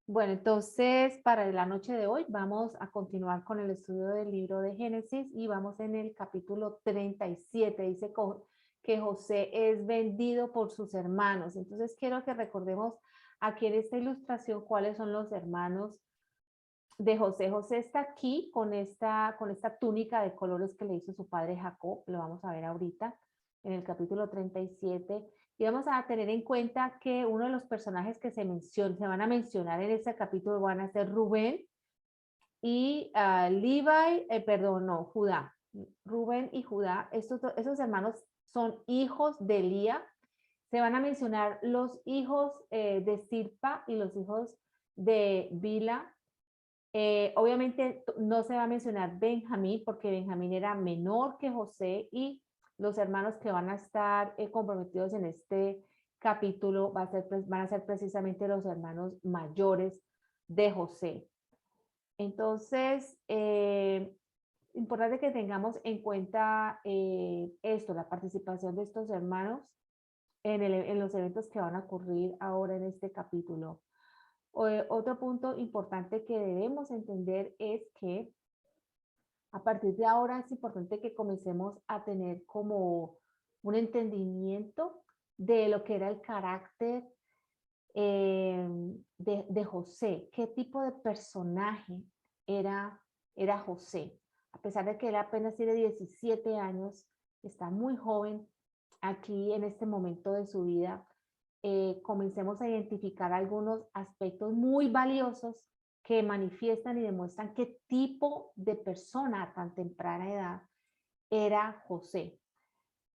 Bueno, entonces para la noche de hoy vamos a continuar con el estudio del libro de Génesis y vamos en el capítulo 37. Dice que José es vendido por sus hermanos. Entonces quiero que recordemos aquí en esta ilustración cuáles son los hermanos de José. José está aquí con esta túnica de colores que le hizo su padre Jacob. Lo vamos a ver ahorita en el capítulo 37. Y vamos a tener en cuenta que uno de los personajes que se van a mencionar en este capítulo van a ser Rubén y Levi, perdón, no, Judá. Rubén y Judá, esos hermanos son hijos de Lía. Se van a mencionar los hijos de Sirpa y los hijos de Bila. Obviamente no se va a mencionar Benjamín porque Benjamín era menor que José y los hermanos que van a estar comprometidos en este capítulo van a ser precisamente los hermanos mayores de José. Entonces, importante que tengamos en cuenta esto, la participación de estos hermanos en los eventos que van a ocurrir ahora en este capítulo. Otro punto importante que debemos entender es que a partir de ahora es importante que comencemos a tener como un entendimiento de lo que era el carácter de José, qué tipo de personaje era José. A pesar de que él apenas tiene 17 años, está muy joven aquí en este momento de su vida, comencemos a identificar algunos aspectos muy valiosos que manifiestan y demuestran qué tipo de persona a tan temprana edad era José.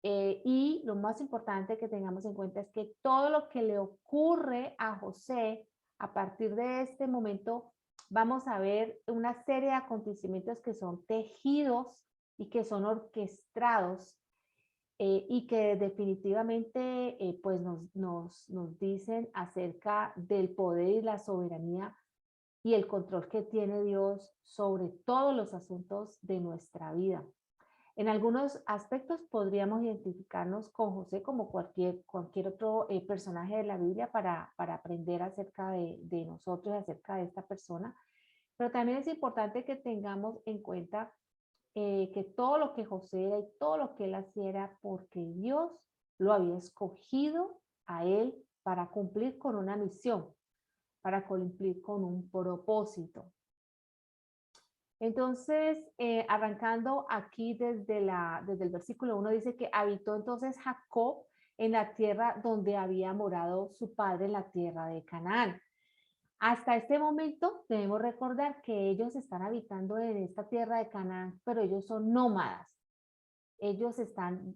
Y lo más importante que tengamos en cuenta es que todo lo que le ocurre a José a partir de este momento, vamos a ver una serie de acontecimientos que son tejidos y que son orquestados y que definitivamente pues nos dicen acerca del poder y la soberanía y el control que tiene Dios sobre todos los asuntos de nuestra vida. En algunos aspectos podríamos identificarnos con José como cualquier otro personaje de la Biblia para aprender acerca de nosotros, acerca de esta persona, pero también es importante que tengamos en cuenta que todo lo que José era y todo lo que él hacía era porque Dios lo había escogido a él para cumplir con una misión, para cumplir con un propósito. Entonces, arrancando aquí desde el versículo 1, dice que habitó entonces Jacob en la tierra donde había morado su padre, en la tierra de Canaán. Hasta este momento debemos recordar que ellos están habitando en esta tierra de Canaán, pero ellos son nómadas. Ellos están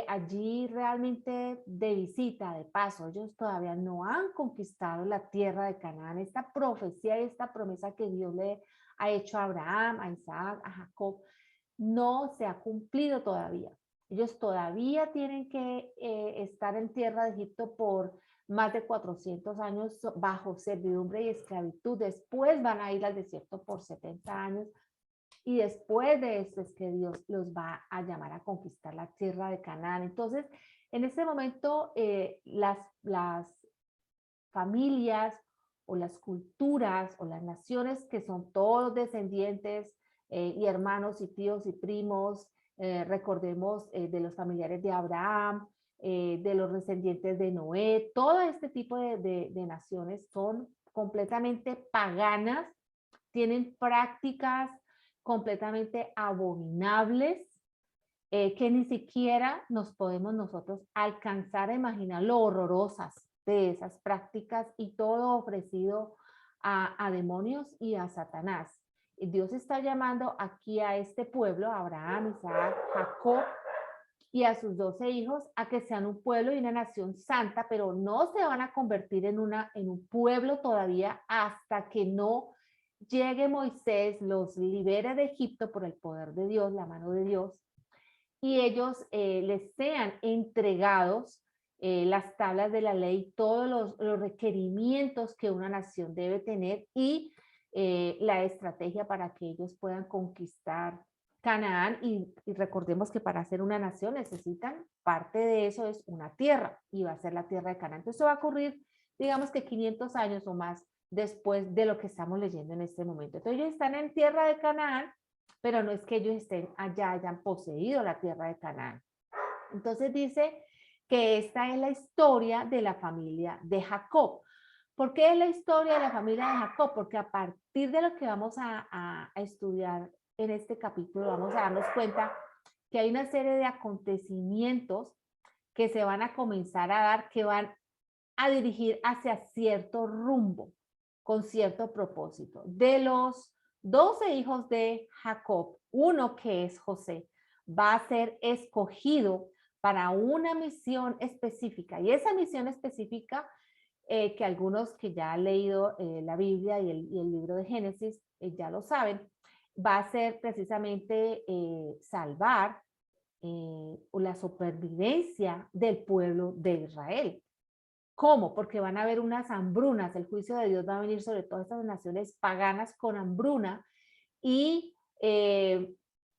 allí realmente de visita, de paso. Ellos todavía no han conquistado la tierra de Canaán. Esta profecía y esta promesa que Dios le ha hecho a Abraham, a Isaac, a Jacob, no se ha cumplido todavía. Ellos todavía tienen que estar en tierra de Egipto por más de 400 años bajo servidumbre y esclavitud. Después van a ir al desierto por 70 años y después de eso es que Dios los va a llamar a conquistar la tierra de Canaán. Entonces, en este momento, las familias o las culturas o las naciones que son todos descendientes y hermanos y tíos y primos, recordemos de los familiares de Abraham, de los descendientes de Noé, todo este tipo de naciones son completamente paganas, tienen prácticas completamente abominables que ni siquiera nos podemos nosotros alcanzar a imaginar lo horrorosas de esas prácticas y todo ofrecido a demonios y a Satanás. Dios está llamando aquí a este pueblo, a Abraham, Isaac, Jacob y a sus 12 hijos a que sean un pueblo y una nación santa, pero no se van a convertir en un pueblo todavía hasta que no llegue Moisés, los libere de Egipto por el poder de Dios, la mano de Dios, y ellos les sean entregados las tablas de la ley, todos los requerimientos que una nación debe tener y la estrategia para que ellos puedan conquistar Canaán. Y recordemos que para ser una nación necesitan, parte de eso es una tierra, y va a ser la tierra de Canaán. Entonces eso va a ocurrir, digamos que 500 años o más después de lo que estamos leyendo en este momento. Entonces ellos están en tierra de Canaán, pero no es que ellos estén allá, hayan poseído la tierra de Canaán. Entonces dice que esta es la historia de la familia de Jacob. ¿Por qué es la historia de la familia de Jacob? Porque a partir de lo que vamos a estudiar en este capítulo, vamos a darnos cuenta que hay una serie de acontecimientos que se van a comenzar a dar, que van a dirigir hacia cierto rumbo, con cierto propósito. De los 12 hijos de Jacob, uno que es José, va a ser escogido para una misión específica. Y esa misión específica, que algunos que ya han leído la Biblia y el libro de Génesis ya lo saben, va a ser precisamente salvar la supervivencia del pueblo de Israel. ¿Cómo? Porque van a haber unas hambrunas, el juicio de Dios va a venir sobre todas estas naciones paganas con hambruna y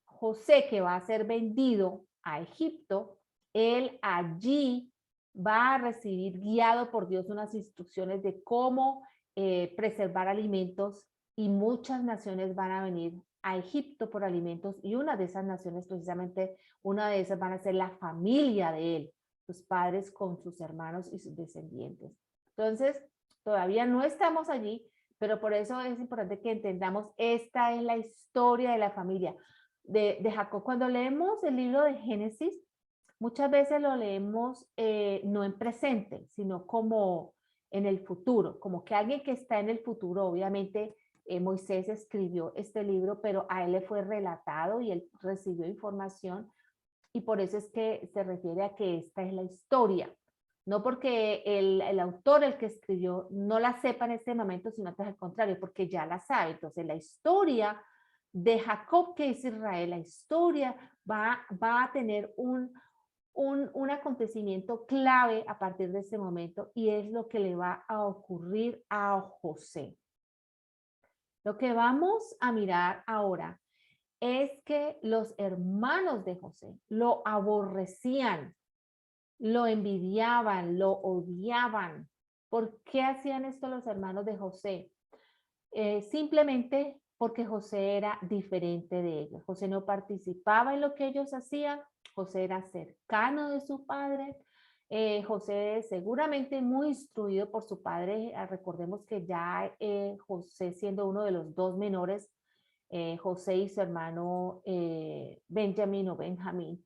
José, que va a ser vendido a Egipto, él allí va a recibir guiado por Dios unas instrucciones de cómo preservar alimentos y muchas naciones van a venir a Egipto por alimentos y una de esas naciones, precisamente una de esas van a ser la familia de él, sus padres con sus hermanos y sus descendientes. Entonces, todavía no estamos allí, pero por eso es importante que entendamos, esta es la historia de la familia de Jacob. Cuando leemos el libro de Génesis, muchas veces lo leemos no en presente, sino como en el futuro, como que alguien que está en el futuro, obviamente Moisés escribió este libro, pero a él le fue relatado y él recibió información y por eso es que se refiere a que esta es la historia. No porque el autor, el que escribió, no la sepa en este momento, sino que al contrario, porque ya la sabe. Entonces la historia de Jacob, que es Israel, la historia va a tener un acontecimiento clave a partir de ese momento y es lo que le va a ocurrir a José. Lo que vamos a mirar ahora es que los hermanos de José lo aborrecían, lo envidiaban, lo odiaban. ¿Por qué hacían esto los hermanos de José? Simplemente porque José era diferente de ellos. José no participaba en lo que ellos hacían, José era cercano de su padre, José seguramente muy instruido por su padre. Recordemos que ya José, siendo uno de los dos menores, José y su hermano Benjamín o Benjamín,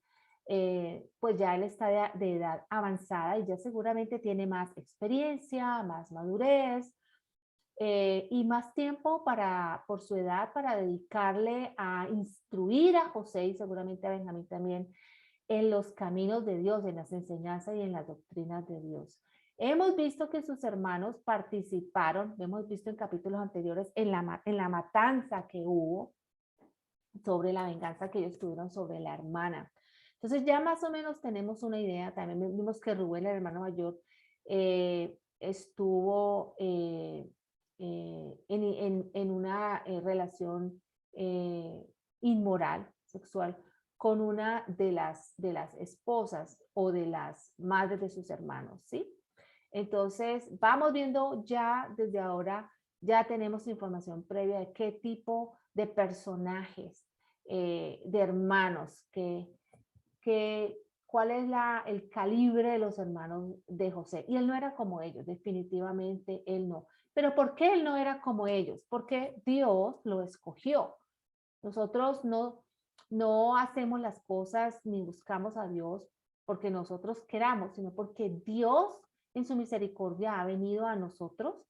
pues ya él está de edad avanzada y ya seguramente tiene más experiencia, más madurez, y más tiempo por su edad para dedicarle a instruir a José y seguramente a Benjamín también en los caminos de Dios, en las enseñanzas y en las doctrinas de Dios. Hemos visto que sus hermanos participaron, hemos visto en capítulos anteriores, en la matanza que hubo, sobre la venganza que ellos tuvieron sobre la hermana. Entonces ya más o menos tenemos una idea. También vimos que Rubén, el hermano mayor, estuvo en una relación inmoral, sexual, con una de las esposas o de las madres de sus hermanos, ¿sí? Entonces, vamos viendo ya desde ahora, ya tenemos información previa de qué tipo de personajes, de hermanos, cuál es el calibre de los hermanos de José. Y él no era como ellos, definitivamente él no. Pero ¿por qué él no era como ellos? Porque Dios lo escogió. Nosotros no hacemos las cosas ni buscamos a Dios porque nosotros queramos, sino porque Dios en su misericordia ha venido a nosotros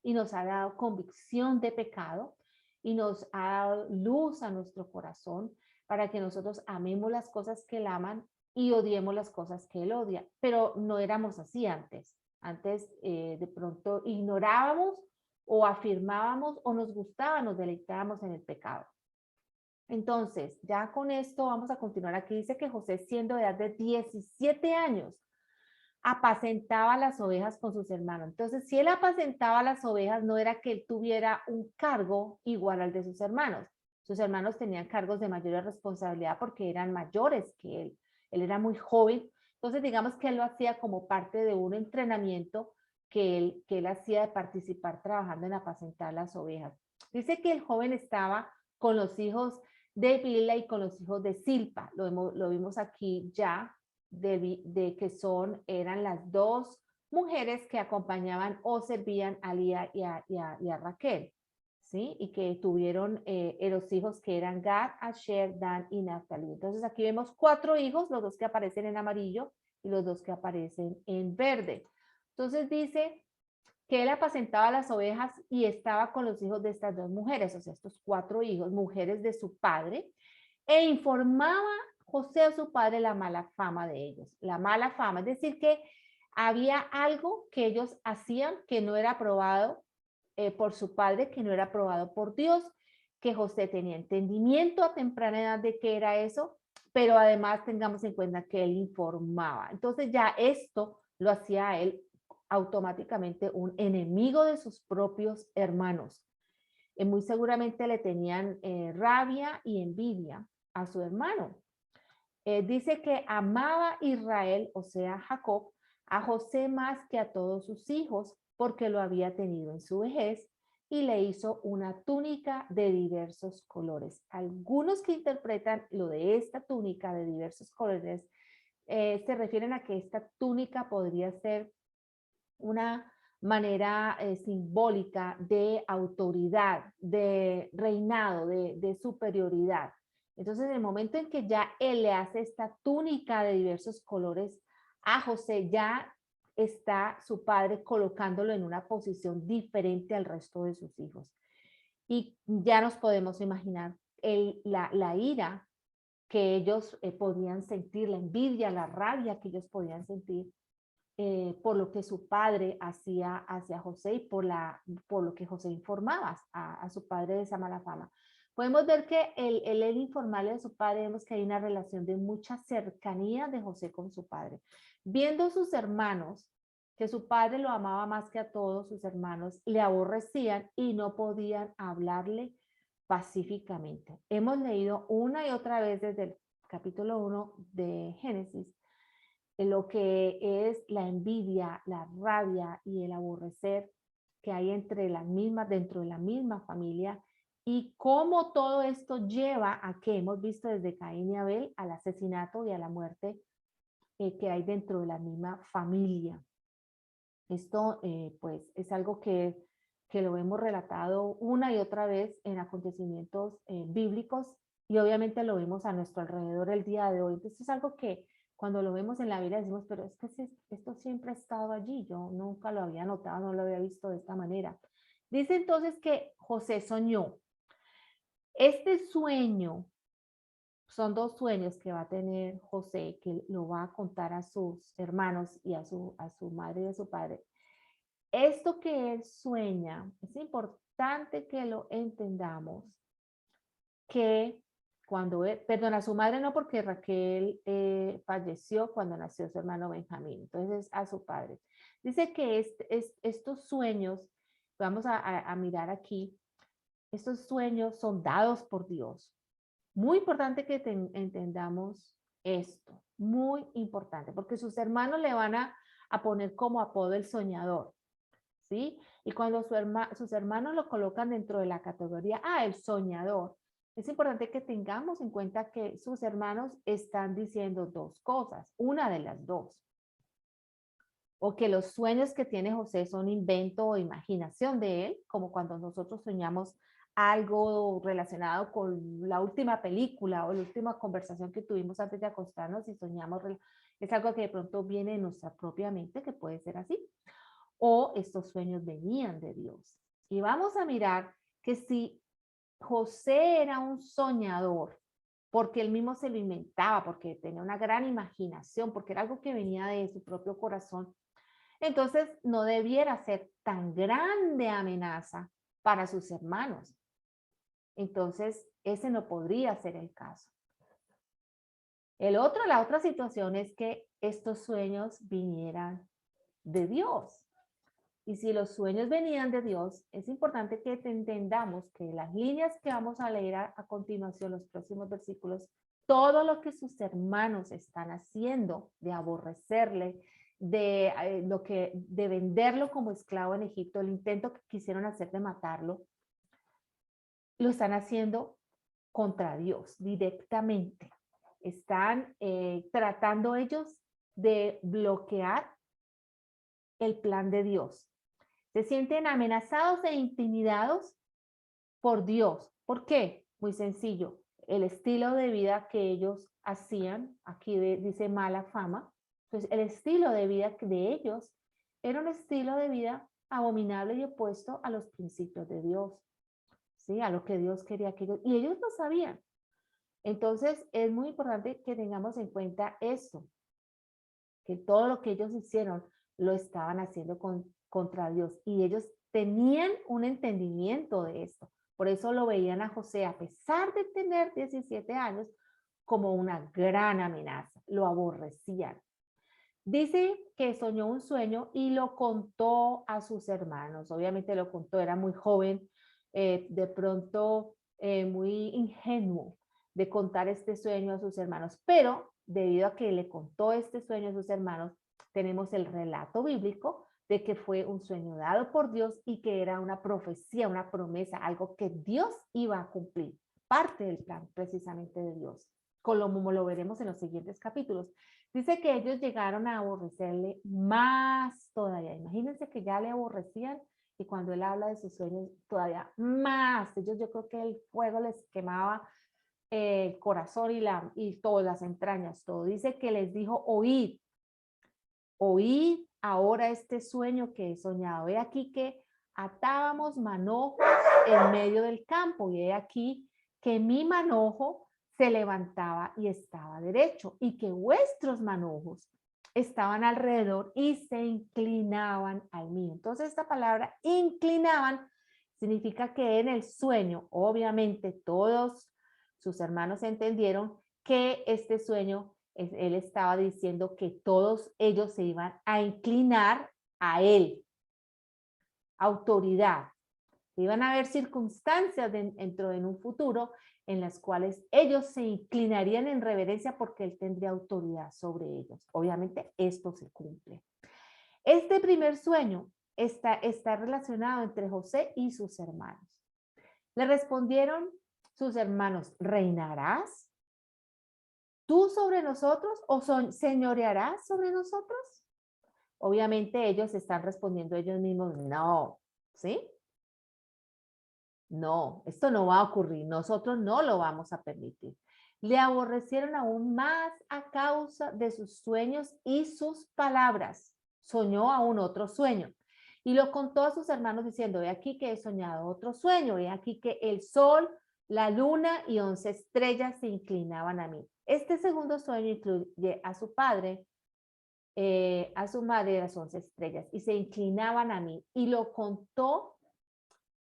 y nos ha dado convicción de pecado y nos ha dado luz a nuestro corazón para que nosotros amemos las cosas que él aman y odiemos las cosas que él odia. Pero no éramos así antes. Antes de pronto ignorábamos o afirmábamos o nos gustaba, nos deleitábamos en el pecado. Entonces, ya con esto vamos a continuar. Aquí dice que José, siendo de edad de 17 años, apacentaba las ovejas con sus hermanos. Entonces, si él apacentaba las ovejas, no era que él tuviera un cargo igual al de sus hermanos. Sus hermanos tenían cargos de mayor responsabilidad porque eran mayores que él. Él era muy joven. Entonces, digamos que él lo hacía como parte de un entrenamiento que él hacía de participar trabajando en apacentar las ovejas. Dice que el joven estaba con los hijos de Bilha y con los hijos de Silpa. Lo vimos aquí ya, de que eran las dos mujeres que acompañaban o servían a Lía y a Raquel, ¿sí? Y que tuvieron los hijos que eran Gad, Asher, Dan y Naftali. Entonces aquí vemos 4 hijos, los 2 que aparecen en amarillo y los 2 que aparecen en verde. Entonces dice que él apacentaba las ovejas y estaba con los hijos de estas 2 mujeres, o sea, estos 4 hijos, mujeres de su padre, e informaba José a su padre la mala fama de ellos. La mala fama, es decir, que había algo que ellos hacían que no era aprobado por su padre, que no era aprobado por Dios, que José tenía entendimiento a temprana edad de qué era eso, pero además tengamos en cuenta que él informaba. Entonces ya esto lo hacía a él automáticamente un enemigo de sus propios hermanos. Muy seguramente le tenían rabia y envidia a su hermano. Dice que amaba Israel, o sea, Jacob, a José más que a todos sus hijos, porque lo había tenido en su vejez, y le hizo una túnica de diversos colores. Algunos que interpretan lo de esta túnica de diversos colores se refieren a que esta túnica podría ser una manera simbólica de autoridad, de reinado, de superioridad. Entonces, en el momento en que ya él le hace esta túnica de diversos colores a José, ya está su padre colocándolo en una posición diferente al resto de sus hijos. Y ya nos podemos imaginar la ira que ellos podían sentir, la envidia, la rabia que ellos podían sentir por lo que su padre hacía hacia José y por lo que José informaba a su padre de esa mala fama. Podemos ver que el informarle de su padre, vemos que hay una relación de mucha cercanía de José con su padre. Viendo sus hermanos, que su padre lo amaba más que a todos sus hermanos, le aborrecían y no podían hablarle pacíficamente. Hemos leído una y otra vez desde el capítulo 1 de Génesis lo que es la envidia, la rabia y el aborrecer que hay dentro de la misma familia, y cómo todo esto lleva a que hemos visto desde Caín y Abel al asesinato y a la muerte que hay dentro de la misma familia. Esto pues es algo que lo hemos relatado una y otra vez en acontecimientos bíblicos, y obviamente lo vemos a nuestro alrededor el día de hoy. Entonces es algo que cuando lo vemos en la Biblia decimos, pero es que esto siempre ha estado allí, yo nunca lo había notado, no lo había visto de esta manera. Dice entonces que José soñó. Este sueño, son 2 sueños que va a tener José, que lo va a contar a sus hermanos y a su madre y a su padre. Esto que él sueña, es importante que lo entendamos, que cuando a su madre no, porque Raquel falleció cuando nació su hermano Benjamín, entonces a su padre. Dice que estos sueños, vamos a mirar aquí, estos sueños son dados por Dios. Muy importante que entendamos esto, muy importante, porque sus hermanos le van a poner como apodo el soñador, ¿sí? Y cuando sus hermanos lo colocan dentro de la categoría, el soñador, es importante que tengamos en cuenta que sus hermanos están diciendo 2 cosas, una de las 2. O que los sueños que tiene José son invento o imaginación de él, como cuando nosotros soñamos algo relacionado con la última película o la última conversación que tuvimos antes de acostarnos y soñamos, es algo que de pronto viene de nuestra propia mente, que puede ser así. O estos sueños venían de Dios. Y vamos a mirar que si José era un soñador, porque él mismo se lo inventaba, porque tenía una gran imaginación, porque era algo que venía de su propio corazón, entonces no debiera ser tan grande amenaza para sus hermanos. Entonces, ese no podría ser el caso. La otra situación es que estos sueños vinieran de Dios. Y si los sueños venían de Dios, es importante que entendamos que las líneas que vamos a leer a continuación, los próximos versículos, todo lo que sus hermanos están haciendo de aborrecerle, de venderlo como esclavo en Egipto, el intento que quisieron hacer de matarlo, lo están haciendo contra Dios directamente. Están tratando ellos de bloquear el plan de Dios. Se sienten amenazados e intimidados por Dios. ¿Por qué? Muy sencillo. El estilo de vida que ellos hacían, aquí dice mala fama, pues el estilo de vida de ellos era un estilo de vida abominable y opuesto a los principios de Dios, ¿sí? A lo que Dios quería que ellos, y ellos lo sabían. Entonces es muy importante que tengamos en cuenta esto, que todo lo que ellos hicieron lo estaban haciendo contra Dios, y ellos tenían un entendimiento de esto. Por eso lo veían a José, a pesar de tener 17 años, como una gran amenaza. Lo aborrecían. Dice que soñó un sueño y lo contó a sus hermanos. Obviamente lo contó, era muy joven, de pronto muy ingenuo de contar este sueño a sus hermanos. Pero debido a que le contó este sueño a sus hermanos, tenemos el relato bíblico de que fue un sueño dado por Dios y que era una profecía, una promesa, algo que Dios iba a cumplir, parte del plan precisamente de Dios, como lo veremos en los siguientes capítulos. Dice que ellos llegaron a aborrecerle más todavía. Imagínense que ya le aborrecían y cuando él habla de sus sueños, todavía más. Ellos, yo creo que el fuego les quemaba el corazón y todas las entrañas, todo. Dice que les dijo, oíd ahora este sueño que he soñado. He aquí que atábamos manojos en medio del campo y he aquí que mi manojo se levantaba y estaba derecho y que vuestros manojos estaban alrededor y se inclinaban al mío. Entonces esta palabra inclinaban significa que en el sueño, obviamente todos sus hermanos entendieron que este sueño, él estaba diciendo que todos ellos se iban a inclinar a él, autoridad. Iban a haber circunstancias dentro en un futuro en las cuales ellos se inclinarían en reverencia porque él tendría autoridad sobre ellos. Obviamente esto se cumple. Este primer sueño está relacionado entre José y sus hermanos. Le respondieron sus hermanos, ¿reinarás tú sobre nosotros o señorearás sobre nosotros? Obviamente ellos están respondiendo ellos mismos, no, ¿sí? No, esto no va a ocurrir, nosotros no lo vamos a permitir. Le aborrecieron aún más a causa de sus sueños y sus palabras. Soñó aún otro sueño y lo contó a sus hermanos diciendo, he aquí que he soñado otro sueño, he aquí que el sol, la luna y 11 estrellas se inclinaban a mí. Este segundo sueño incluye a su padre, a su madre y las 11 estrellas y se inclinaban a mí y lo contó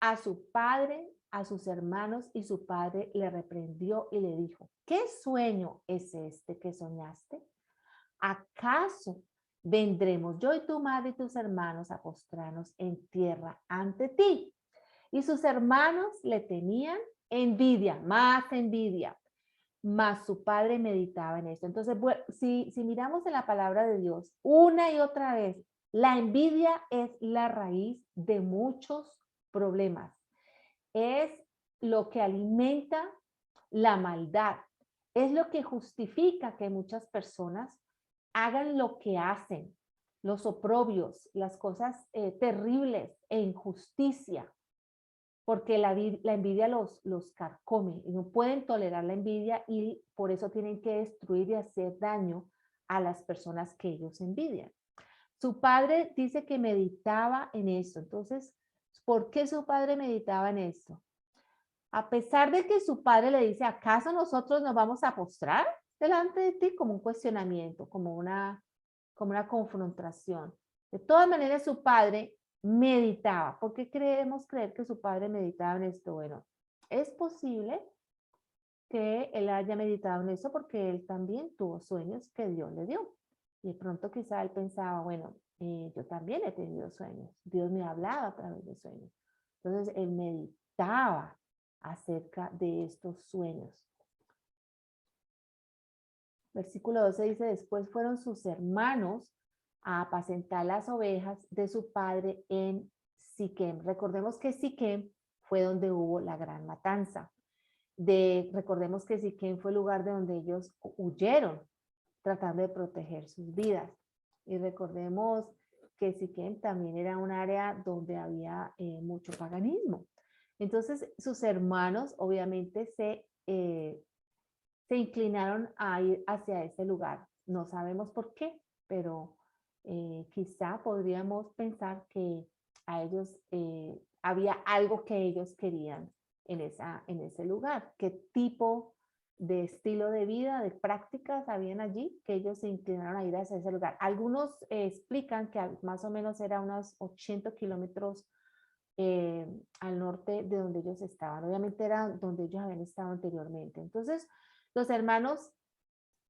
a su padre, a sus hermanos, y su padre le reprendió y le dijo, ¿qué sueño es este que soñaste? ¿Acaso vendremos yo y tu madre y tus hermanos a postrarnos en tierra ante ti? Y sus hermanos le tenían envidia, más envidia, mas su padre meditaba en esto. Entonces, bueno, si miramos en la palabra de Dios una y otra vez, la envidia es la raíz de muchos problemas. Es lo que alimenta la maldad. Es lo que justifica que muchas personas hagan lo que hacen, los oprobios, las cosas terribles e injusticia, porque la envidia los carcome y no pueden tolerar la envidia y por eso tienen que destruir y hacer daño a las personas que ellos envidian. Su padre dice que meditaba en esto. Entonces, ¿por qué su padre meditaba en esto? A pesar de que su padre le dice, ¿acaso nosotros nos vamos a postrar delante de ti? Como un cuestionamiento, como una confrontación. De todas maneras, su padre meditaba. ¿Por qué creemos creer que su padre meditaba en esto? Bueno, es posible que él haya meditado en eso porque él también tuvo sueños que Dios le dio. Y de pronto quizá él pensaba, bueno, yo también he tenido sueños. Dios me ha hablado a través de sueños. Entonces él meditaba acerca de estos sueños. Versículo 12 dice, después fueron sus hermanos a apacentar las ovejas de su padre en Siquem. Recordemos que Siquem fue donde hubo la gran matanza. Recordemos que Siquem fue el lugar de donde ellos huyeron, tratando de proteger sus vidas. Y recordemos que Siquem también era un área donde había mucho paganismo. Entonces, sus hermanos obviamente se inclinaron a ir hacia ese lugar. No sabemos por qué, pero quizá podríamos pensar que a ellos había algo que ellos querían en ese lugar. ¿Qué tipo de estilo de vida, de prácticas habían allí que ellos se inclinaron a ir hacia ese lugar? Algunos explican que más o menos era unos 80 kilómetros al norte de donde ellos estaban. Obviamente era donde ellos habían estado anteriormente. Entonces, los hermanos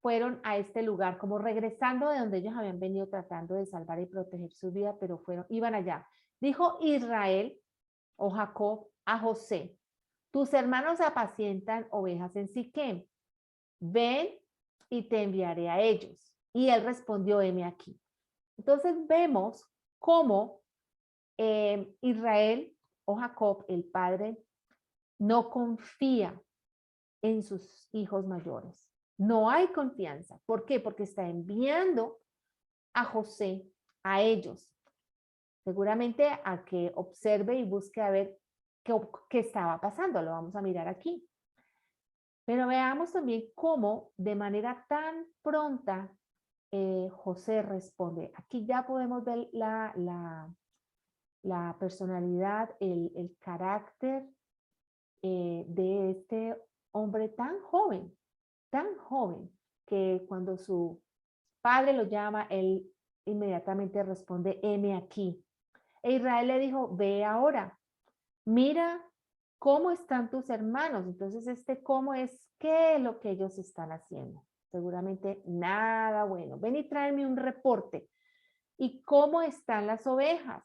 fueron a este lugar, como regresando de donde ellos habían venido tratando de salvar y proteger su vida, pero iban allá. Dijo Israel o Jacob a José: tus hermanos apacientan ovejas en Siquem. Ven y te enviaré a ellos. Y él respondió: heme aquí. Entonces vemos cómo Israel o Jacob, el padre, no confía en sus hijos mayores. No hay confianza. ¿Por qué? Porque está enviando a José a ellos. Seguramente a que observe y busque a ver qué estaba pasando. Lo vamos a mirar aquí. Pero veamos también cómo de manera tan pronta José responde. Aquí ya podemos ver la personalidad, el carácter de este hombre tan joven, que cuando su padre lo llama, él inmediatamente responde: heme aquí. E Israel le dijo: ve ahora, mira cómo están tus hermanos. Entonces cómo es, qué es lo que ellos están haciendo. Seguramente nada bueno. Ven y tráeme un reporte. ¿Y cómo están las ovejas?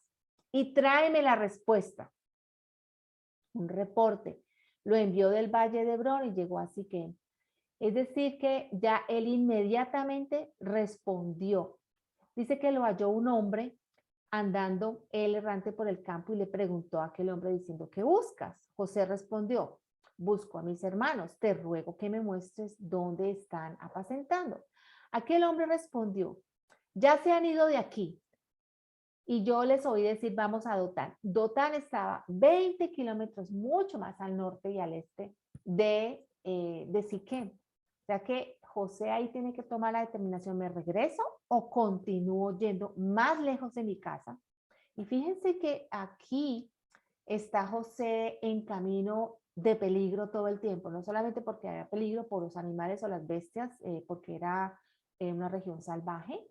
Y tráeme la respuesta. Un reporte. Lo envió del valle de Hebrón y llegó a Siquem. Es decir, que ya él inmediatamente respondió. Dice que lo halló un hombre andando él errante por el campo y le preguntó a aquel hombre diciendo: ¿qué buscas? José respondió: busco a mis hermanos, te ruego que me muestres dónde están apacentando. Aquel hombre respondió: ya se han ido de aquí. Y yo les oí decir: vamos a Dotán. Dotán estaba 20 kilómetros mucho más al norte y al este de Siquem. O sea que José ahí tiene que tomar la determinación: ¿me regreso o continúo yendo más lejos de mi casa? Y fíjense que aquí está José en camino de peligro todo el tiempo, no solamente porque había peligro por los animales o las bestias, porque era una región salvaje,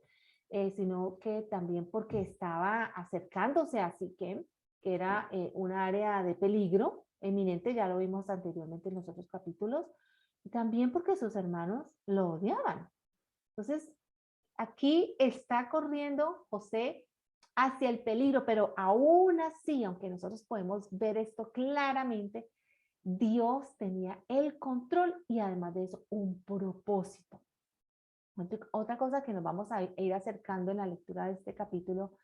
sino que también porque estaba acercándose a Siquem, que era un área de peligro eminente, ya lo vimos anteriormente en los otros capítulos, y también porque sus hermanos lo odiaban. Entonces, aquí está corriendo José hacia el peligro, pero aún así, aunque nosotros podemos ver esto claramente, Dios tenía el control y además de eso un propósito. Otra cosa que nos vamos a ir acercando en la lectura de este capítulo,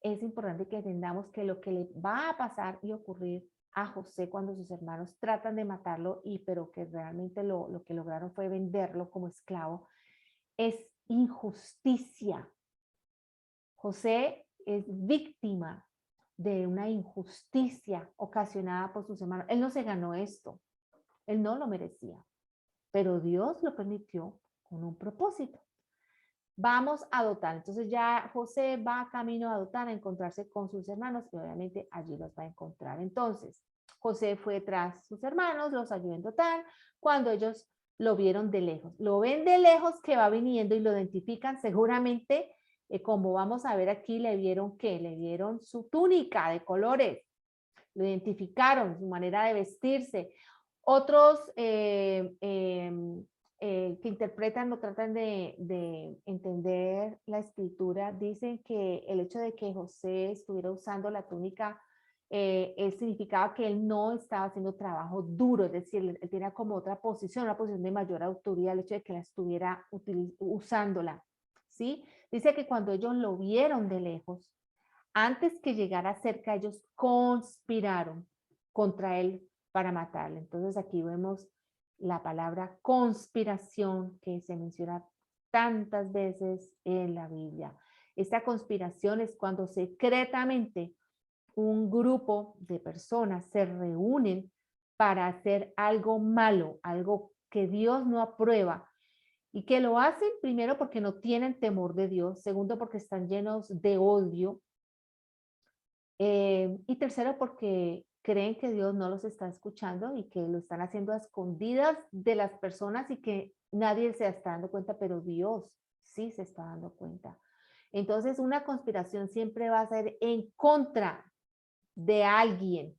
es importante que entendamos que lo que le va a pasar y ocurrir a José cuando sus hermanos tratan de matarlo, pero que realmente lo que lograron fue venderlo como esclavo, es injusticia. José es víctima de una injusticia ocasionada por sus hermanos. Él no se ganó esto, él no lo merecía, pero Dios lo permitió con un propósito. Vamos a Dotán. Entonces ya José va camino a Dotán a encontrarse con sus hermanos y obviamente allí los va a encontrar. Entonces José fue tras sus hermanos, los ayudó en Dotán. Cuando ellos lo vieron de lejos, lo ven de lejos que va viniendo y lo identifican seguramente, como vamos a ver aquí, le vieron ¿qué? Le vieron su túnica de colores, lo identificaron, su manera de vestirse. Otros que interpretan o tratan de entender la escritura, dicen que el hecho de que José estuviera usando la túnica significaba que él no estaba haciendo trabajo duro, es decir, él tenía como otra posición, una posición de mayor autoridad, el hecho de que la estuviera usándola, ¿sí? Dice que cuando ellos lo vieron de lejos, antes que llegara cerca, ellos conspiraron contra él para matarle. Entonces aquí vemos la palabra conspiración que se menciona tantas veces en la Biblia. Esta conspiración es cuando secretamente un grupo de personas se reúnen para hacer algo malo, algo que Dios no aprueba, y que lo hacen primero porque no tienen temor de Dios, segundo porque están llenos de odio, y tercero porque creen que Dios no los está escuchando y que lo están haciendo a escondidas de las personas y que nadie se está dando cuenta, pero Dios sí se está dando cuenta. Entonces, una conspiración siempre va a ser en contra de alguien,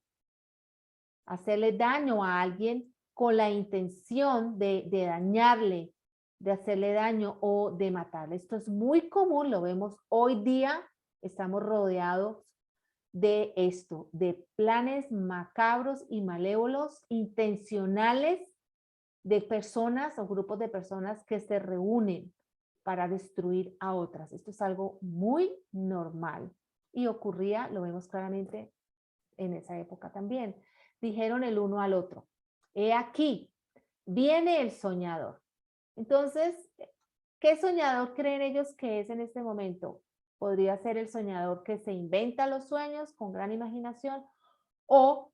hacerle daño a alguien con la intención de dañarle, de hacerle daño o de matarle. Esto es muy común, lo vemos hoy día, estamos rodeados de esto, de planes macabros y malévolos, intencionales de personas o grupos de personas que se reúnen para destruir a otras. Esto es algo muy normal y ocurría, lo vemos claramente en esa época también. Dijeron el uno al otro, he aquí, viene el soñador. Entonces, ¿qué soñador creen ellos que es en este momento? Podría ser el soñador que se inventa los sueños con gran imaginación o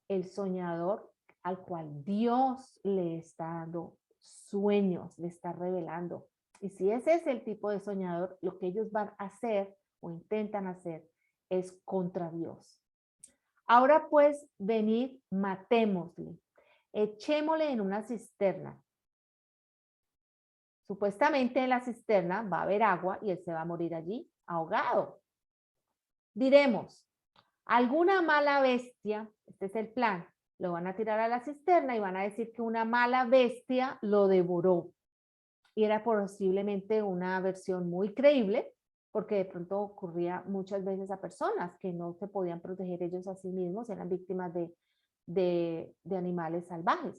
el soñador al cual Dios le está dando sueños, le está revelando. Y si ese es el tipo de soñador, lo que ellos van a hacer o intentan hacer es contra Dios. Ahora pues, venid, matémosle, echémosle en una cisterna. Supuestamente en la cisterna va a haber agua y él se va a morir allí ahogado. Diremos, alguna mala bestia, este es el plan, lo van a tirar a la cisterna y van a decir que una mala bestia lo devoró. Y era posiblemente una versión muy creíble, porque de pronto ocurría muchas veces a personas que no se podían proteger ellos a sí mismos, eran víctimas de animales salvajes,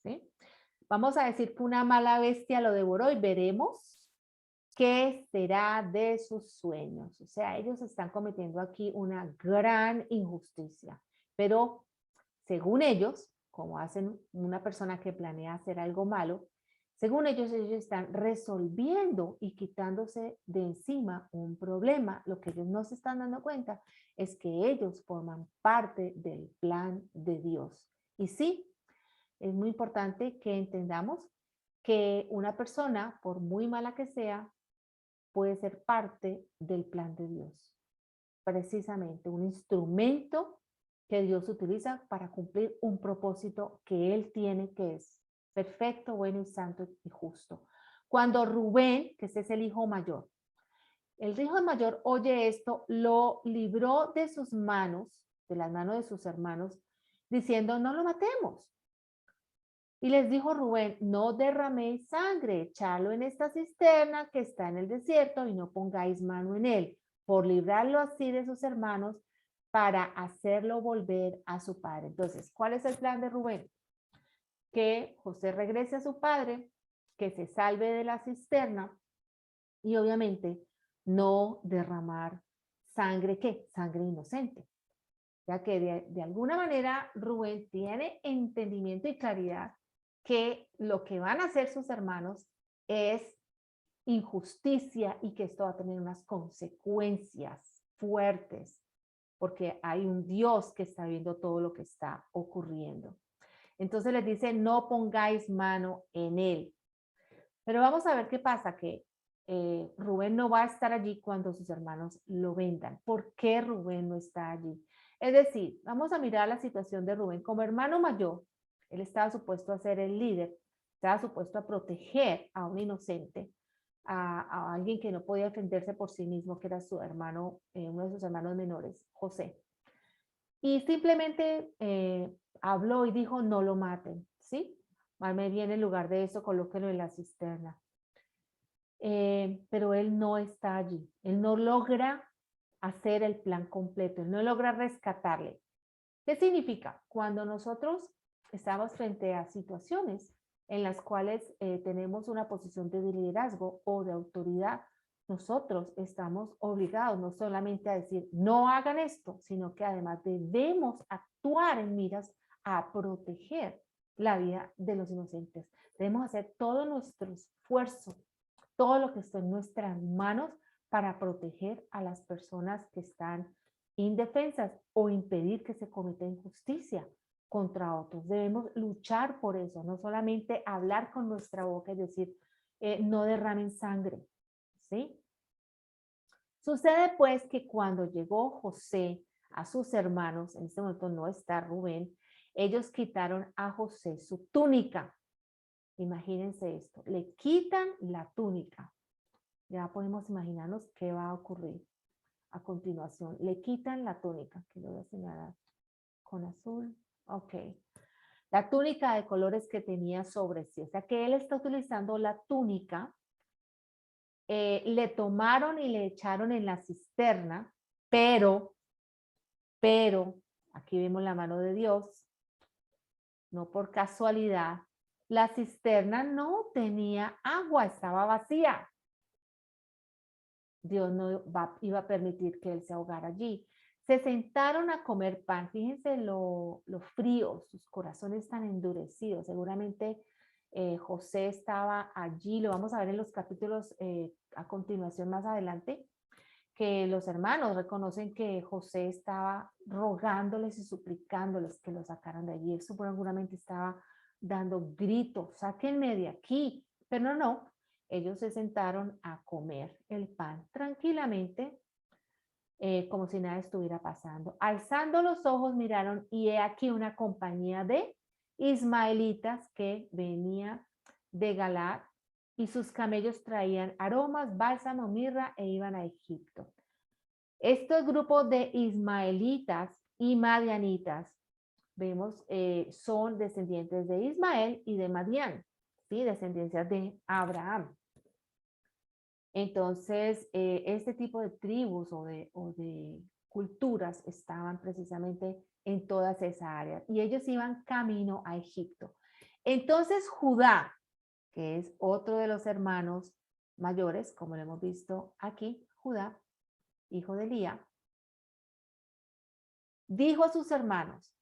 ¿sí? Vamos a decir que una mala bestia lo devoró y veremos qué será de sus sueños. O sea, ellos están cometiendo aquí una gran injusticia, pero según ellos, como hacen una persona que planea hacer algo malo, según ellos están resolviendo y quitándose de encima un problema. Lo que ellos no se están dando cuenta es que ellos forman parte del plan de Dios. Y sí, es muy importante que entendamos que una persona, por muy mala que sea, puede ser parte del plan de Dios. Precisamente un instrumento que Dios utiliza para cumplir un propósito que Él tiene, que es perfecto, bueno y santo y justo. Cuando Rubén, que ese es el hijo mayor oye esto, lo libró de sus manos, de las manos de sus hermanos, diciendo, no lo matemos. Y les dijo Rubén, no derraméis sangre, echadlo en esta cisterna que está en el desierto y no pongáis mano en él, por librarlo así de sus hermanos para hacerlo volver a su padre. Entonces, ¿cuál es el plan de Rubén? Que José regrese a su padre, que se salve de la cisterna y obviamente no derramar sangre, ¿qué? Sangre inocente. Ya que de alguna manera Rubén tiene entendimiento y claridad que lo que van a hacer sus hermanos es injusticia y que esto va a tener unas consecuencias fuertes, porque hay un Dios que está viendo todo lo que está ocurriendo. Entonces les dice, no pongáis mano en él. Pero vamos a ver qué pasa, que Rubén no va a estar allí cuando sus hermanos lo vendan. ¿Por qué Rubén no está allí? Es decir, vamos a mirar la situación de Rubén. Como hermano mayor, él estaba supuesto a ser el líder, estaba supuesto a proteger a un inocente, a alguien que no podía defenderse por sí mismo, que era su hermano, uno de sus hermanos menores, José. Y simplemente habló y dijo, no lo maten, ¿sí? Más bien en lugar de eso, colóquenlo en la cisterna. Pero él no está allí. Él no logra hacer el plan completo. Él no logra rescatarle. ¿Qué significa? Cuando nosotros estamos frente a situaciones en las cuales tenemos una posición de liderazgo o de autoridad, nosotros estamos obligados no solamente a decir no hagan esto, sino que además debemos actuar en miras a proteger la vida de los inocentes. Debemos hacer todo nuestro esfuerzo, todo lo que esté en nuestras manos para proteger a las personas que están indefensas o impedir que se cometa injusticia contra otros. Debemos luchar por eso, no solamente hablar con nuestra boca y decir no derramen sangre, ¿sí? Sucede pues que cuando llegó José a sus hermanos, en este momento no está Rubén, ellos quitaron a José su túnica. Imagínense esto, le quitan la túnica. Ya podemos imaginarnos qué va a ocurrir a continuación. Le quitan la túnica, que lo voy a señalar con azul. Ok. La túnica de colores que tenía sobre sí. O sea que él está utilizando la túnica. Le tomaron y le echaron en la cisterna, pero, aquí vemos la mano de Dios, no por casualidad, la cisterna no tenía agua, estaba vacía. Dios no iba a permitir que él se ahogara allí. Se sentaron a comer pan. Fíjense lo frío, sus corazones tan endurecidos. Seguramente José estaba allí, lo vamos a ver en los capítulos a continuación más adelante, que los hermanos reconocen que José estaba rogándoles y suplicándoles que lo sacaran de allí. Él seguramente estaba dando gritos, sáquenme de aquí. Pero no, ellos se sentaron a comer el pan tranquilamente, como si nada estuviera pasando. Alzando los ojos miraron y he aquí una compañía de ismaelitas que venía de Galaad y sus camellos traían aromas, bálsamo, mirra e iban a Egipto. Estos grupos de ismaelitas y madianitas, vemos, son descendientes de Ismael y de Madián, ¿sí? Descendencias de Abraham. Entonces, este tipo de tribus o de culturas estaban precisamente en todas esas áreas y ellos iban camino a Egipto. Entonces, Judá, que es otro de los hermanos mayores, como lo hemos visto aquí, Judá, hijo de Lía, dijo a sus hermanos,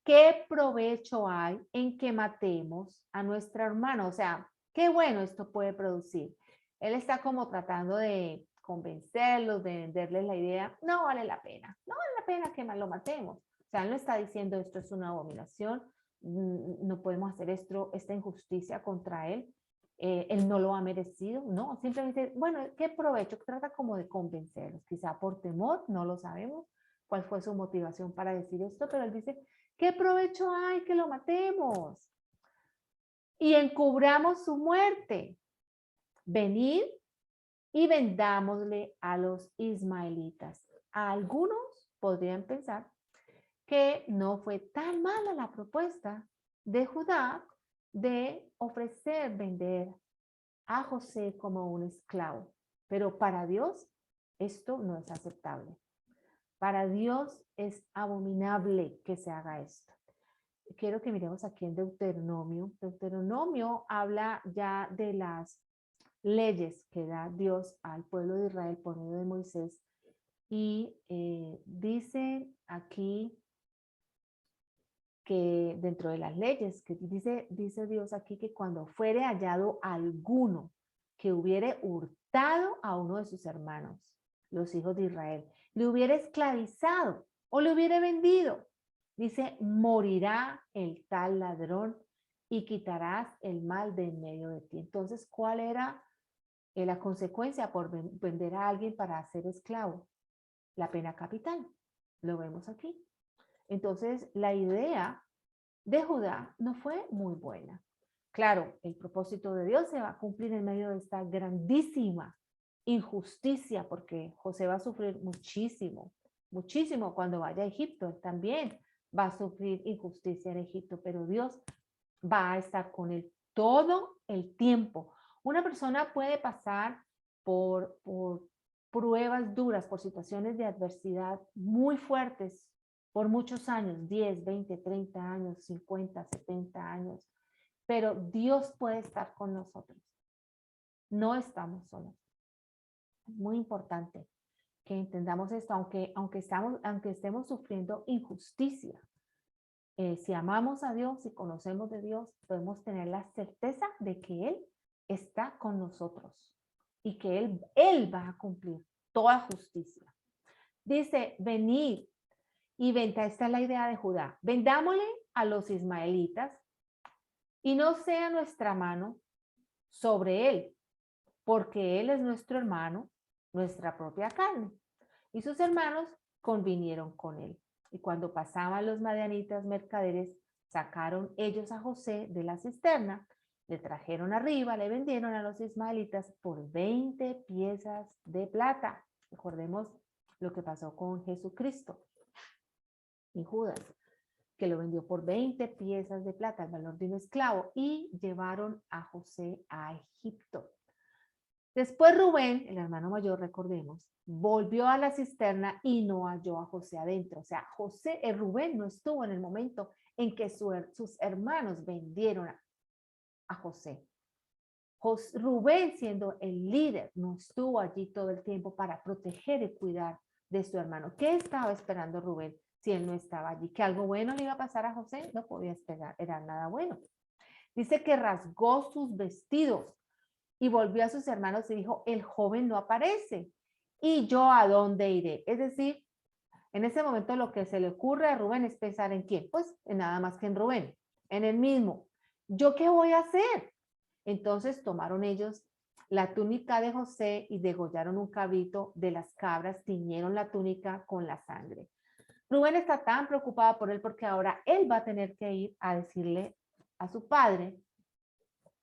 ¿qué provecho hay en que matemos a nuestro hermano? O sea, qué bueno esto puede producir. Él está como tratando de convencerlos, de venderles la idea, no vale la pena, no vale la pena que lo matemos. O sea, él no está diciendo esto es una abominación, no podemos hacer esto, esta injusticia contra él, él no lo ha merecido, no, simplemente, bueno, ¿qué provecho? Trata como de convencerlos, quizá por temor, no lo sabemos cuál fue su motivación para decir esto, pero él dice, ¿qué provecho hay que lo matemos? Y encubramos su muerte. Venid y vendámosle a los ismaelitas. A algunos podrían pensar que no fue tan mala la propuesta de Judá de ofrecer vender a José como un esclavo. Pero para Dios esto no es aceptable. Para Dios es abominable que se haga esto. Quiero que miremos aquí en Deuteronomio. Deuteronomio habla ya de las leyes que da Dios al pueblo de Israel por medio de Moisés. Y dice aquí que dentro de las leyes, que dice Dios aquí que cuando fuere hallado alguno que hubiere hurtado a uno de sus hermanos, los hijos de Israel, le hubiera esclavizado o le hubiera vendido, dice, morirá el tal ladrón y quitarás el mal de en medio de ti. Entonces, ¿cuál era la consecuencia por vender a alguien para ser esclavo? La pena capital. Lo vemos aquí. Entonces, la idea de Judá no fue muy buena. Claro, el propósito de Dios se va a cumplir en medio de esta grandísima injusticia, porque José va a sufrir muchísimo, muchísimo cuando vaya a Egipto. Él también va a sufrir injusticia en Egipto, pero Dios va a estar con él todo el tiempo. Una persona puede pasar por pruebas duras, por situaciones de adversidad muy fuertes por muchos años, 10, 20, 30 años, 50, 70 años, pero Dios puede estar con nosotros. No estamos solos. Muy importante que entendamos esto, aunque estemos sufriendo injusticia. Si amamos a Dios y conocemos de Dios, podemos tener la certeza de que Él está con nosotros y que Él va a cumplir toda justicia. Dice, venid y venta, esta es la idea de Judá, vendámosle a los ismaelitas y no sea nuestra mano sobre él, porque él es nuestro hermano, nuestra propia carne. Y sus hermanos convinieron con él. Y cuando pasaban los madianitas mercaderes, sacaron ellos a José de la cisterna, le trajeron arriba, le vendieron a los ismaelitas por 20 piezas de plata. Recordemos lo que pasó con Jesucristo y Judas, que lo vendió por 20 piezas de plata, el valor de un esclavo, y llevaron a José a Egipto. Después Rubén, el hermano mayor, recordemos, volvió a la cisterna y no halló a José adentro. O sea, Rubén no estuvo en el momento en que sus hermanos vendieron a José. Rubén, siendo el líder, no estuvo allí todo el tiempo para proteger y cuidar de su hermano. ¿Qué estaba esperando Rubén si él no estaba allí? ¿Que algo bueno le iba a pasar a José? No podía esperar, era nada bueno. Dice que rasgó sus vestidos y volvió a sus hermanos y dijo, el joven no aparece. ¿Y yo a dónde iré? Es decir, en ese momento lo que se le ocurre a Rubén es pensar en quién. Pues en nada más que en Rubén, en el mismo. ¿Yo qué voy a hacer? Entonces tomaron ellos la túnica de José y degollaron un cabrito de las cabras, tiñeron la túnica con la sangre. Rubén está tan preocupado por él porque ahora él va a tener que ir a decirle a su padre,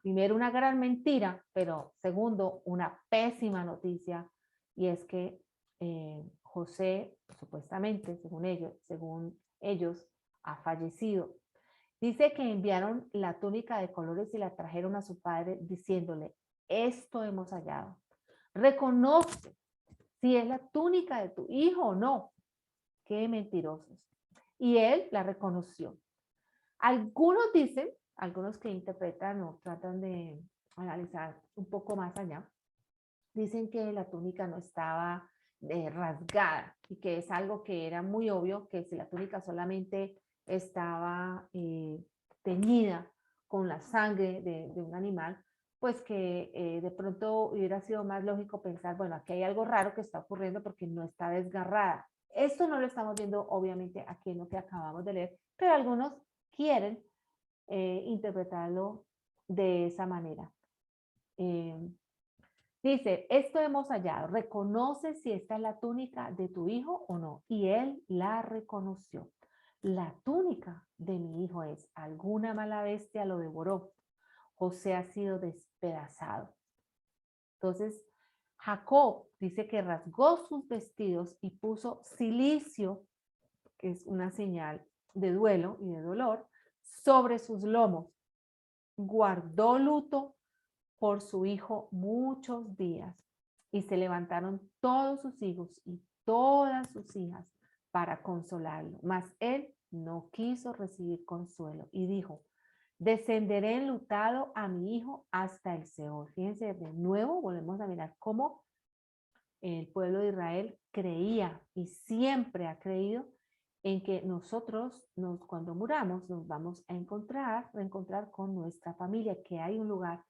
primero una gran mentira, pero segundo una pésima noticia, y es que José, supuestamente, según ellos, ha fallecido. Dice que enviaron la túnica de colores y la trajeron a su padre diciéndole, esto hemos hallado. Reconoce si es la túnica de tu hijo o no. Qué mentirosos. Y él la reconoció. Algunos dicen, algunos que interpretan o tratan de analizar un poco más allá, dicen que la túnica no estaba rasgada y que es algo que era muy obvio, que si la túnica solamente estaba teñida con la sangre de un animal, pues que de pronto hubiera sido más lógico pensar, bueno, aquí hay algo raro que está ocurriendo porque no está desgarrada. Esto no lo estamos viendo obviamente aquí en lo que acabamos de leer, pero algunos quieren interpretarlo de esa manera. Dice, esto hemos hallado, reconoce si esta es la túnica de tu hijo o no. Y él la reconoció. La túnica de mi hijo es, alguna mala bestia lo devoró. José ha sido despedazado. Entonces, Jacob dice que rasgó sus vestidos y puso cilicio, que es una señal de duelo y de dolor, sobre sus lomos. Guardó luto por su hijo muchos días y se levantaron todos sus hijos y todas sus hijas para consolarlo, mas él no quiso recibir consuelo y dijo, descenderé enlutado a mi hijo hasta el Seol. Fíjense, de nuevo volvemos a mirar cómo el pueblo de Israel creía y siempre ha creído en que nosotros, cuando muramos, nos vamos a reencontrar con nuestra familia, que hay un lugar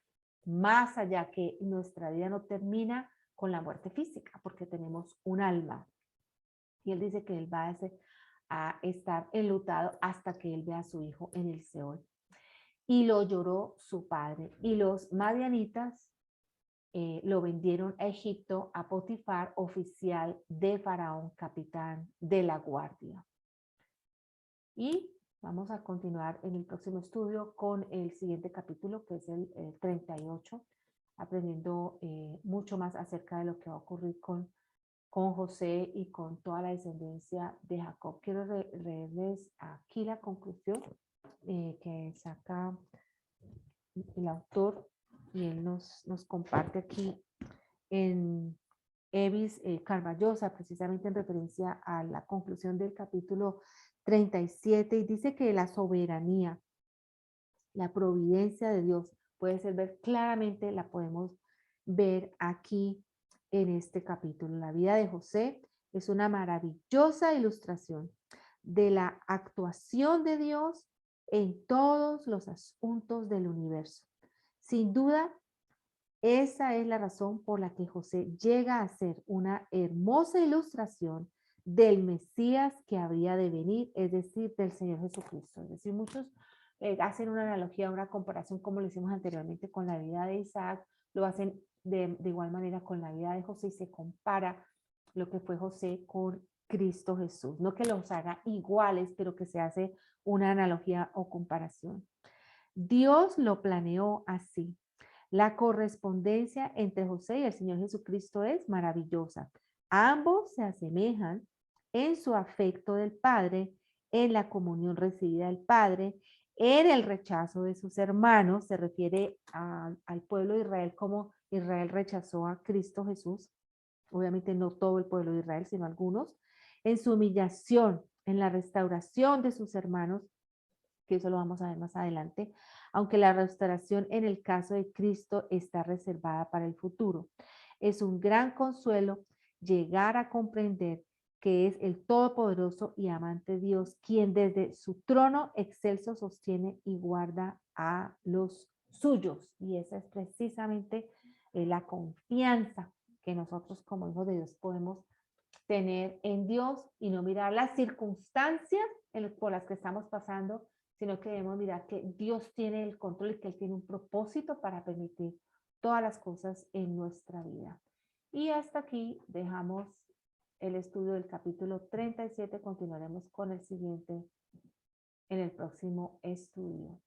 más allá, que nuestra vida no termina con la muerte física, porque tenemos un alma. Y él dice que él va a estar enlutado hasta que él vea a su hijo en el Seol. Y lo lloró su padre. Y los madianitas lo vendieron a Egipto a Potifar, oficial de Faraón, capitán de la guardia. Y vamos a continuar en el próximo estudio con el siguiente capítulo, que es el 38, aprendiendo mucho más acerca de lo que va a ocurrir con José y con toda la descendencia de Jacob. Quiero leerles aquí la conclusión que saca el autor, y él nos comparte aquí en Evis Carballosa, precisamente en referencia a la conclusión del capítulo 37, y dice que la soberanía, la providencia de Dios puede ser ver claramente, la podemos ver aquí en este capítulo. La vida de José es una maravillosa ilustración de la actuación de Dios en todos los asuntos del universo. Sin duda, esa es la razón por la que José llega a ser una hermosa ilustración del Mesías que habría de venir, es decir, del Señor Jesucristo. Es decir, muchos hacen una analogía, una comparación, como lo hicimos anteriormente con la vida de Isaac, lo hacen de igual manera con la vida de José y se compara lo que fue José con Cristo Jesús. No que los haga iguales, pero que se hace una analogía o comparación. Dios lo planeó así. La correspondencia entre José y el Señor Jesucristo es maravillosa. Ambos se asemejan en su afecto del Padre, en la comunión recibida del Padre, en el rechazo de sus hermanos, se refiere al pueblo de Israel como Israel rechazó a Cristo Jesús, obviamente no todo el pueblo de Israel, sino algunos, en su humillación, en la restauración de sus hermanos, que eso lo vamos a ver más adelante, aunque la restauración en el caso de Cristo está reservada para el futuro. Es un gran consuelo llegar a comprender que es el Todopoderoso y amante Dios, quien desde su trono excelso sostiene y guarda a los suyos. Y esa es precisamente la confianza que nosotros como hijos de Dios podemos tener en Dios y no mirar las circunstancias por las que estamos pasando, sino que debemos mirar que Dios tiene el control y que Él tiene un propósito para permitir todas las cosas en nuestra vida. Y hasta aquí dejamos el estudio del capítulo 37. Continuaremos con el siguiente en el próximo estudio.